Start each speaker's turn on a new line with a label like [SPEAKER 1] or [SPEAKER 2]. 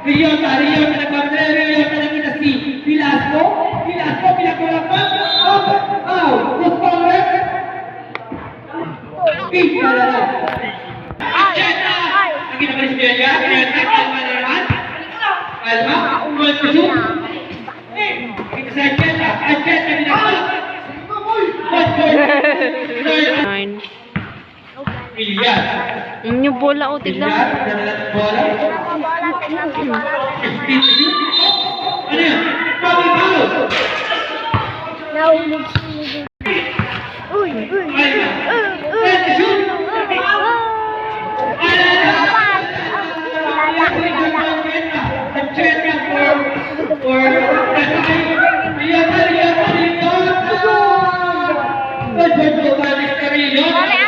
[SPEAKER 1] Ryota nagpapalala, Ryota nakita si Velasco, pinagkulapan, gusto ulit. Pinagkulapan. Arjeta! Nakita pa rin si Bianca, kalma na naman. Kalma, ulit ko siya. Nakita si Arjeta, pinagkulapan.
[SPEAKER 2] 9.
[SPEAKER 1] Pilihan.
[SPEAKER 2] Yung bola o tignan.
[SPEAKER 1] Bola. Ano yan? Bobby Paulo!
[SPEAKER 3] Nahulog siya. Uy!
[SPEAKER 1] Riota!